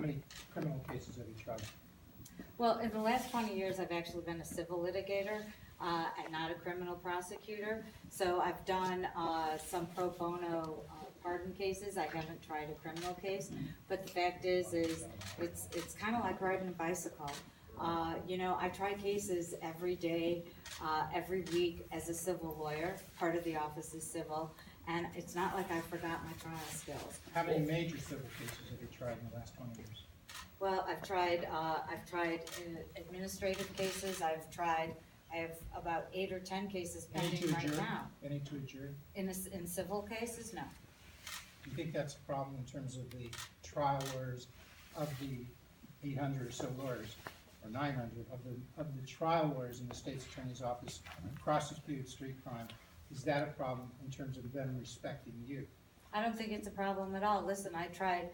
many criminal cases have you tried? Well, in the last 20 years, I've actually been a civil litigator, and not a criminal prosecutor. So I've done some pro bono pardon cases. I haven't tried a criminal case, but the fact is it's kind of like riding a bicycle. You know, I try cases every day, every week as a civil lawyer. Part of the office is civil, and it's not like I forgot my trial skills. How many major civil cases have you tried in the last 20 years? Well, I've tried administrative cases. I have about 8 or 10 cases pending right now. Any to a jury? In civil cases, no. Do you think that's a problem in terms of the trial lawyers of the 800 or so lawyers, or 900 of the trial lawyers in the state's attorney's office who prosecute street crime? Is that a problem in terms of them respecting you? I don't think it's a problem at all. Listen, I tried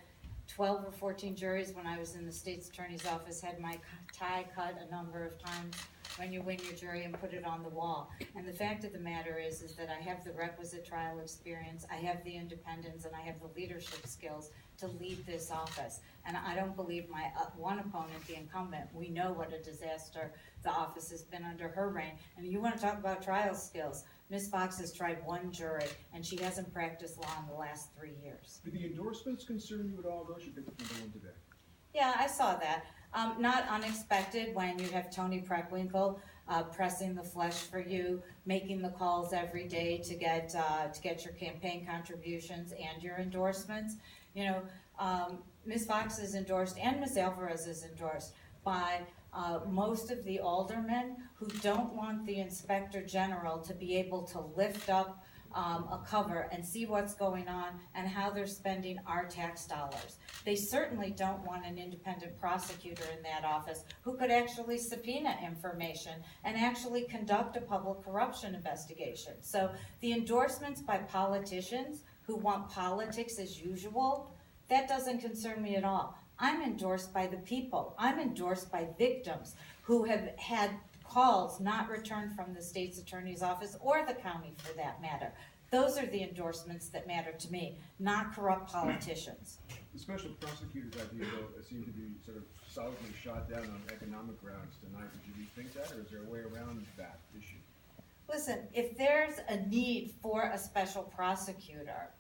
12 or 14 juries when I was in the state's attorney's office, had my tie cut a number of times when you win your jury and put it on the wall. And the fact of the matter is that I have the requisite trial experience, I have the independence, and I have the leadership skills to lead this office. And I don't believe my one opponent, the incumbent, we know what a disaster the office has been under her reign. And you want to talk about trial skills, Ms. Fox has tried one jury, and she hasn't practiced law in the last 3 years. Do the endorsements concern you at all? Those you picked up from the one today. Yeah, I saw that. Not unexpected when you have Tony Preckwinkle pressing the flesh for you, making the calls every day to get your campaign contributions and your endorsements. You know, Ms. Fox is endorsed and Ms. Alvarez is endorsed by most of the aldermen who don't want the Inspector General to be able to lift up a cover and see what's going on and how they're spending our tax dollars. They certainly don't want an independent prosecutor in that office who could actually subpoena information and actually conduct a public corruption investigation. So the endorsements by politicians who want politics as usual, that doesn't concern me at all. I'm endorsed by the people. I'm endorsed by victims who have had calls not returned from the state's attorney's office or the county for that matter. Those are the endorsements that matter to me, not corrupt politicians. The special prosecutor's idea, though, seemed to be sort of solidly shot down on economic grounds tonight. Did you rethink that, or is there a way around that issue? Listen, if there's a need for a special prosecutor,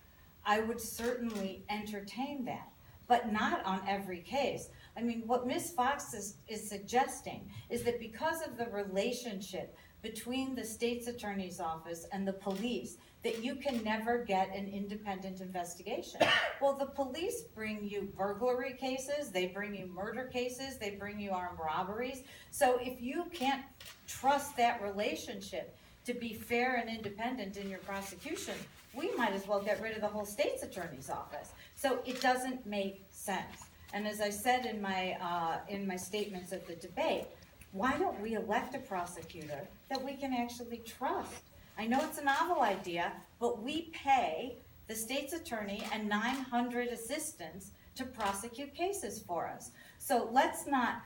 I would certainly entertain that, but not on every case. I mean, what Ms. Fox is suggesting is that because of the relationship between the state's attorney's office and the police, that you can never get an independent investigation. Well, the police bring you burglary cases, they bring you murder cases, they bring you armed robberies. So if you can't trust that relationship to be fair and independent in your prosecution, we might as well get rid of the whole state's attorney's office. So it doesn't make sense. And as I said in my statements at the debate, why don't we elect a prosecutor that we can actually trust? I know it's a novel idea, but we pay the state's attorney and 900 assistants to prosecute cases for us. So let's not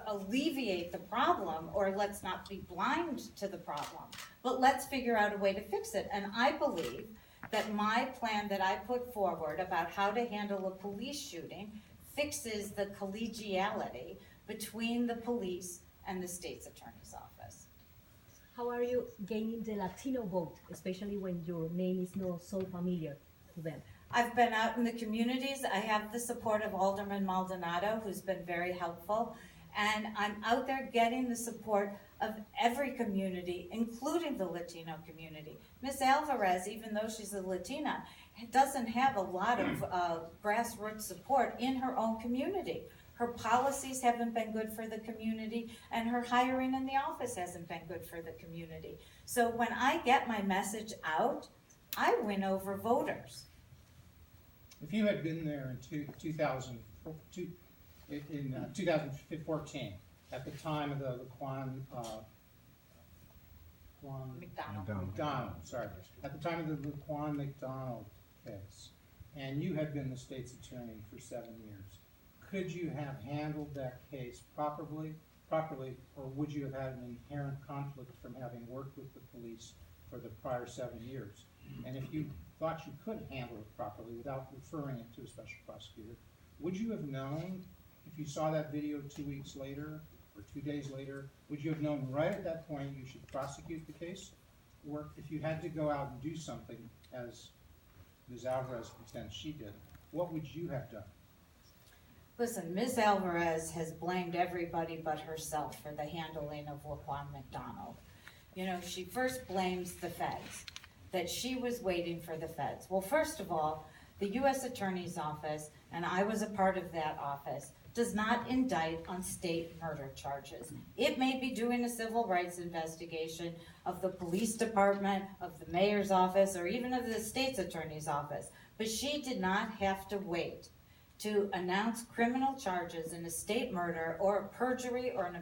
alleviate the problem, or let's not be blind to the problem, but let's figure out a way to fix it. And I believe that my plan that I put forward about how to handle a police shooting fixes the collegiality between the police and the state's attorney's office. How are you gaining the Latino vote, especially when your name is not so familiar to them? I've been out in the communities. I have the support of Alderman Maldonado, who's been very helpful. And I'm out there getting the support of every community, including the Latino community. Ms. Alvarez, even though she's a Latina, doesn't have a lot of grassroots support in her own community. Her policies haven't been good for the community, and her hiring in the office hasn't been good for the community. So when I get my message out, I win over voters. If you had been there in 2014, at the time of the at the time of the Laquan McDonald case, and you had been the state's attorney for 7 years, could you have handled that case properly, or would you have had an inherent conflict from having worked with the police for the prior 7 years? And if you thought you could handle it properly without referring it to a special prosecutor, would you have known, if you saw that video 2 weeks later, or 2 days later, would you have known right at that point you should prosecute the case? Or if you had to go out and do something, as Ms. Alvarez pretends she did, what would you have done? Listen, Ms. Alvarez has blamed everybody but herself for the handling of Laquan McDonald. You know, she first blames the feds, that she was waiting for the feds. Well, first of all, the U.S. Attorney's Office, and I was a part of that office, does not indict on state murder charges. It may be doing a civil rights investigation of the police department, of the mayor's office, or even of the state's attorney's office, but she did not have to wait to announce criminal charges in a state murder or a perjury or an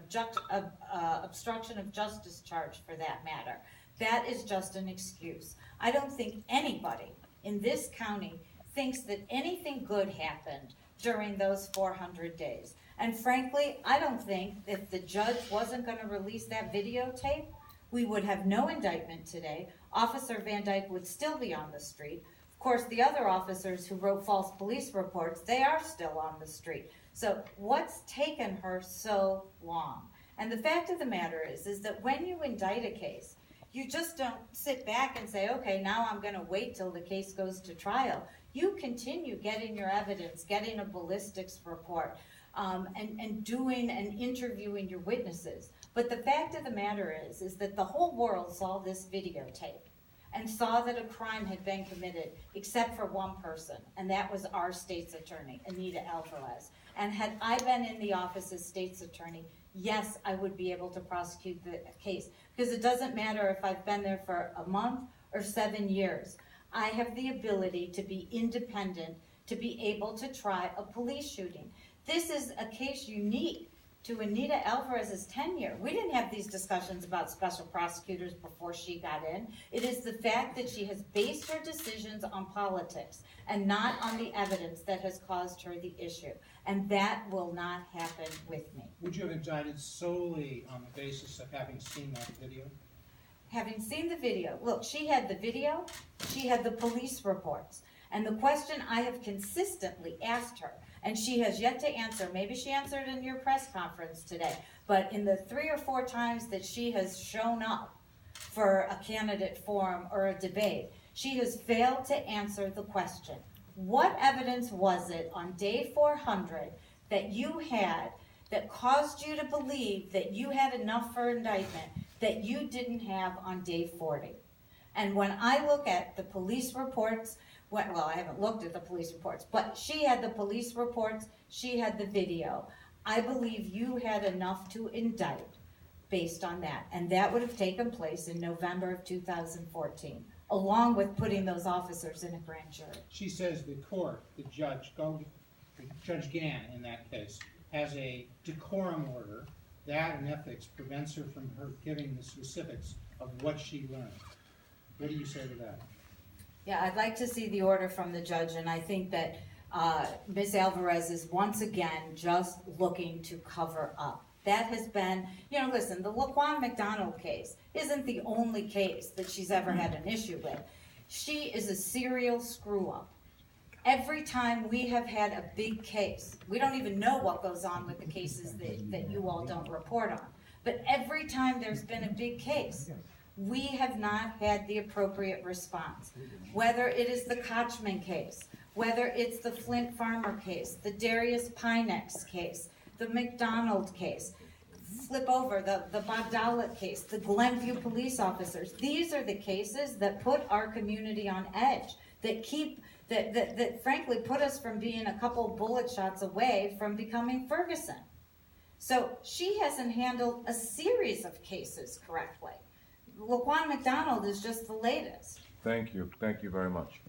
obstruction of justice charge for that matter. That is just an excuse. I don't think anybody in this county thinks that anything good happened during those 400 days. And frankly, I don't think if the judge wasn't going to release that videotape, we would have no indictment today. Officer Van Dyke would still be on the street. Of course, the other officers who wrote false police reports, they are still on the street. So what's taken her so long? And the fact of the matter is that when you indict a case, you just don't sit back and say, okay, now I'm going to wait till the case goes to trial. You continue getting your evidence, getting a ballistics report, and doing and interviewing your witnesses. But the fact of the matter is that the whole world saw this videotape and saw that a crime had been committed, except for one person, and that was our state's attorney, Anita Alvarez. And had I been in the office as state's attorney, yes, I would be able to prosecute the case, because it doesn't matter if I've been there for a month or 7 years. I have the ability to be independent, to be able to try a police shooting. This is a case unique to Anita Alvarez's tenure. We didn't have these discussions about special prosecutors before she got in. It is the fact that she has based her decisions on politics and not on the evidence that has caused her the issue. And that will not happen with me. Would you have indicted solely on the basis of having seen that video? Having seen the video, look, she had the video, she had the police reports. And the question I have consistently asked her, and she has yet to answer, maybe she answered in your press conference today, but in the 3 or 4 times that she has shown up for a candidate forum or a debate, she has failed to answer the question. What evidence was it on day 400 that you had that caused you to believe that you had enough for indictment that you didn't have on day 40? And when I look at the police reports, well, I haven't looked at the police reports, but she had the police reports, she had the video. I believe you had enough to indict based on that. And that would have taken place in November of 2014, along with putting those officers in a grand jury. She says the court, the judge, Judge Gann in that case, has a decorum order. That and ethics prevents her from giving the specifics of what she learned. What do you say to that? Yeah, I'd like to see the order from the judge, and I think that Ms. Alvarez is once again just looking to cover up. That has been, you know, listen, the Laquan McDonald case isn't the only case that she's ever had an issue with. She is a serial screw-up. Every time we have had a big case, we don't even know what goes on with the cases that you all don't report on, but every time there's been a big case, we have not had the appropriate response. Whether it is the Kochman case, whether it's the Flint Farmer case, the Darius Pinex case, the McDonald case, flip over, the Bogdalit case, the Glenview police officers. These are the cases that put our community on edge, that frankly put us from being a couple bullet shots away from becoming Ferguson. So she hasn't handled a series of cases correctly. Laquan McDonald is just the latest. Thank you. Thank you very much.